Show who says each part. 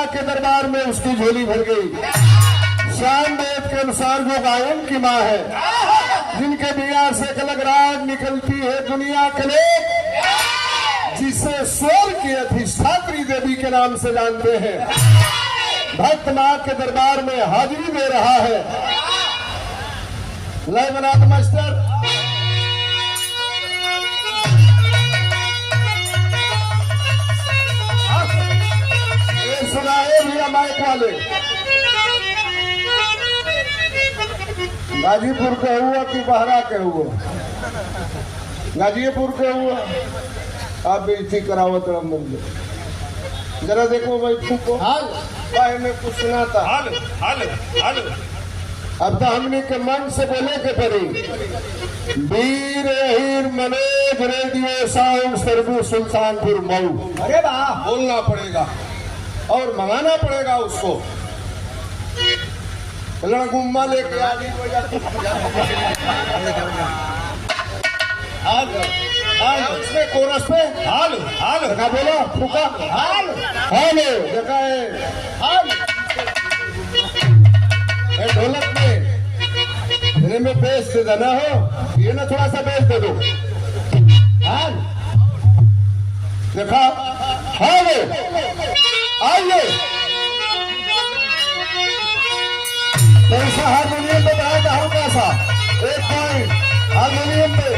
Speaker 1: के दरबार में उसकी झोली भर गई। श्याम वेद के अनुसार जो गायन की माँ है, जिनके बिया से एक अलग राग निकलती है दुनिया के लोग, जिसे स्वर की अधिष्ठात्री देवी के नाम से जानते हैं, भक्त माँ के दरबार में हाजिरी दे रहा है। लय बना दो मास्टर। सुनाए भैया माइक वाले। गाजीपुर के हुआ कि बहरा के हुआ? गाजीपुर के हुआ। आप बेइज्जती करावत रहा। जरा देखो भाई फूको भाई में कुछ सुना था। अब तो हमने के मन से बोले के पड़ी। Veer Heer Manoj radio sound service Sultanpur Mau.
Speaker 2: अरे वाह,
Speaker 1: बोलना पड़ेगा और मंगाना पड़ेगा उसको। गुम्मा लेके आ गई उसमें कोरस पे हाल हाल क्या बोला फूका हाल हाल देखा है हाल ढोलक में बेच दे देना हो, ये ना थोड़ा सा बेच दे दो। हाल देखा हाल आइए पैसा हारमोनियम पे बनाया था हल्का सा एक पॉइंट हारमोनियम पे